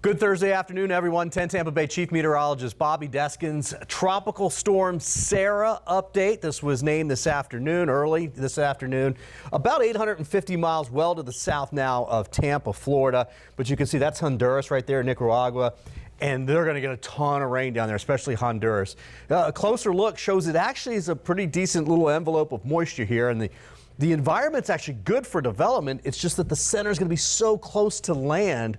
Good Thursday afternoon, everyone. 10 Tampa Bay Chief Meteorologist Bobby Deskins. Tropical Storm Sara update. This was named this afternoon, early this afternoon. About 850 miles well to the south now of Tampa, Florida. But you can see that's Honduras right there, Nicaragua. And they're going to get a ton of rain down there, especially Honduras. A closer look shows it actually is a pretty decent little envelope of moisture here. And the environment's actually good for development. It's just that the center is going to be so close to land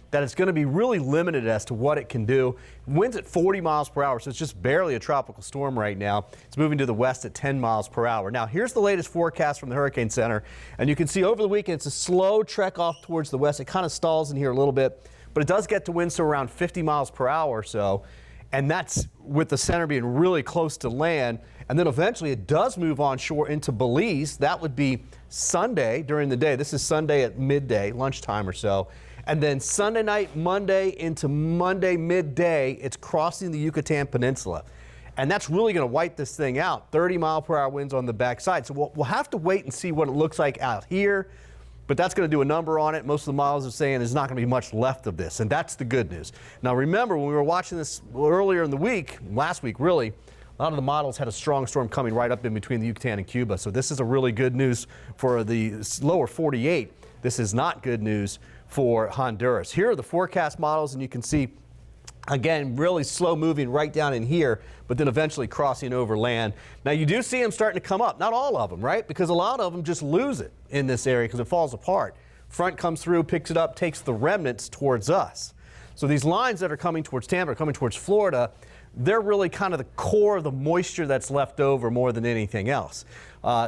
that it's going to be really limited as to what it can do. Winds at 40 miles per hour, so it's just barely a tropical storm right now. It's moving to the west at 10 miles per hour. Now, here's the latest forecast from the Hurricane Center, and you can see over the weekend it's a slow trek off towards the west. It kind of stalls in here a little bit, but it does get to winds to around 50 miles per hour or so, and that's with the center being really close to land. And then eventually it does move on shore into Belize. That would be Sunday during the day. This is Sunday at midday, lunchtime or so. And then Sunday night, Monday into Monday midday, it's crossing the Yucatan Peninsula. And that's really going to wipe this thing out. 30-mile-per-hour winds on the backside. So we'll have to wait and see what it looks like out here. But that's going to do a number on it. Most of the models are saying there's not going to be much left of this. And that's the good news. Now, remember, when we were watching this earlier in the week, last week really, a lot of the models had a strong storm coming right up in between the Yucatan and Cuba. So this is a really good news for the lower 48. This is not good news for Honduras. Here are the forecast models, and you can see, again, really slow moving right down in here, but then eventually crossing over land. Now, you do see them starting to come up. Not all of them, right? Because a lot of them just lose it in this area because it falls apart. Front comes through, picks it up, takes the remnants towards us. So these lines that are coming towards Tampa, are coming towards Florida, they're really kind of the core of the moisture that's left over more than anything else.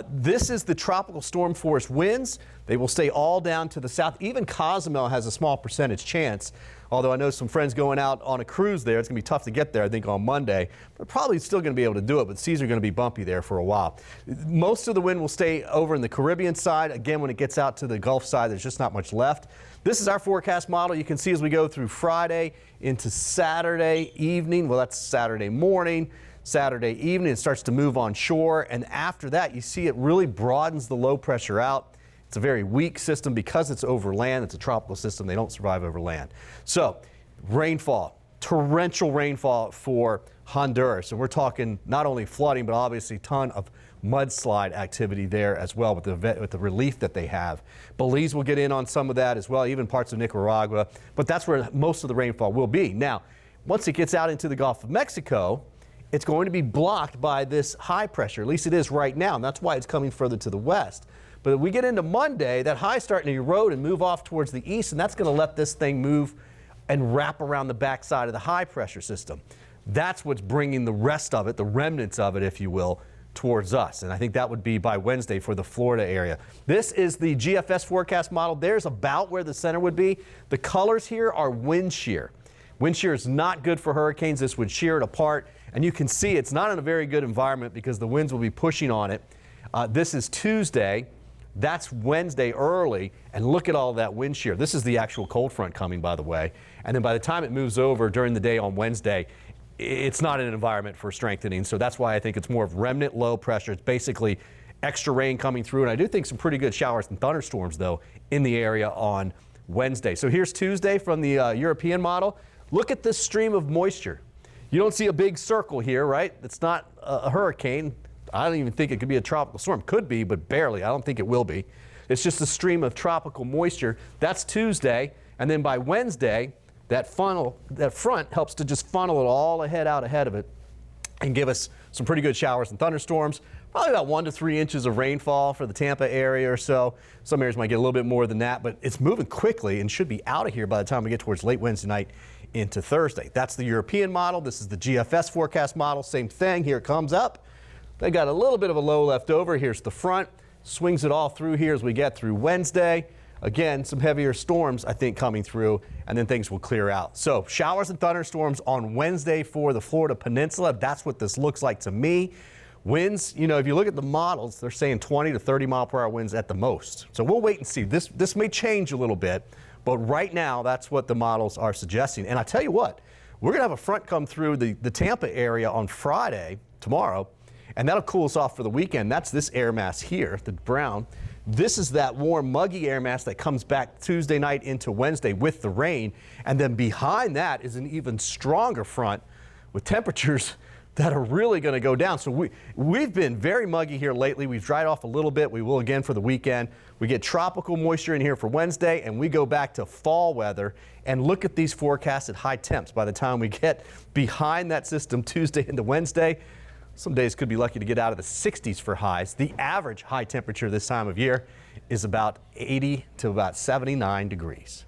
This is the tropical storm force winds. They will stay all down to the south. Even Cozumel has a small percentage chance, although I know some friends going out on a cruise there. It's going to be tough to get there, I think, on Monday. But probably still going to be able to do it, but seas are going to be bumpy there for a while. Most of the wind will stay over in the Caribbean side. Again, when it gets out to the Gulf side, there's just not much left. This is our forecast model. You can see as we go through Friday into Saturday evening. Well, that's Saturday morning. Saturday evening, it starts to move on shore, and after that, you see it really broadens the low pressure out. It's a very weak system because it's over land. It's a tropical system. They don't survive over land. So, rainfall, torrential rainfall for Honduras, and we're talking not only flooding, but obviously a ton of mudslide activity there as well with the relief that they have. Belize will get in on some of that as well, even parts of Nicaragua, but that's where most of the rainfall will be. Now, once it gets out into the Gulf of Mexico, it's going to be blocked by this high pressure. At least it is right now, and that's why it's coming further to the west. But if we get into Monday, that high is starting to erode and move off towards the east, and that's going to let this thing move and wrap around the backside of the high pressure system. That's what's bringing the rest of it, the remnants of it, if you will, towards us. And I think that would be by Wednesday for the Florida area. This is the GFS forecast model. There's about where the center would be. The colors here are wind shear. Wind shear is not good for hurricanes. This would shear it apart. And you can see it's not in a very good environment because the winds will be pushing on it. This is Tuesday. That's Wednesday early. And look at all that wind shear. This is the actual cold front coming, by the way. And then by the time it moves over during the day on Wednesday, it's not an environment for strengthening. So that's why I think it's more of remnant low pressure. It's basically extra rain coming through. And I do think some pretty good showers and thunderstorms, though, in the area on Wednesday. So here's Tuesday from the European model. Look at this stream of moisture. You don't see a big circle here, right? It's not a hurricane. I don't even think it could be a tropical storm. Could be, but barely. I don't think it will be. It's just a stream of tropical moisture. That's Tuesday. And then by Wednesday, that front helps to just funnel it all out ahead of it and give us some pretty good showers and thunderstorms. Probably about 1 to 3 inches of rainfall for the Tampa area or so. Some areas might get a little bit more than that, but it's moving quickly and should be out of here by the time we get towards late Wednesday night into Thursday. That's the European model. This is the GFS forecast model. Same thing. Here it comes up. They got a little bit of a low left over. Here's the front. Swings it all through here as we get through Wednesday. Again, some heavier storms, I think, coming through, and then things will clear out. So showers and thunderstorms on Wednesday for the Florida Peninsula. That's what this looks like to me. Winds, you know, if you look at the models, they're saying 20 to 30 mile per hour winds at the most. So we'll wait and see. This may change a little bit, but right now that's what the models are suggesting. And I tell you what, we're going to have a front come through the Tampa area on Friday, tomorrow, and that'll cool us off for the weekend. That's this air mass here, the brown. This is that warm, muggy air mass that comes back Tuesday night into Wednesday with the rain. And then behind that is an even stronger front with temperatures that are really going to go down. So we've been very muggy here lately. We've dried off a little bit. We will again for the weekend. We get tropical moisture in here for Wednesday, and we go back to fall weather. And look at these forecasted high temps by the time we get behind that system Tuesday into Wednesday. Some days could be lucky to get out of the 60s for highs. The average high temperature this time of year is about 80 to about 79 degrees.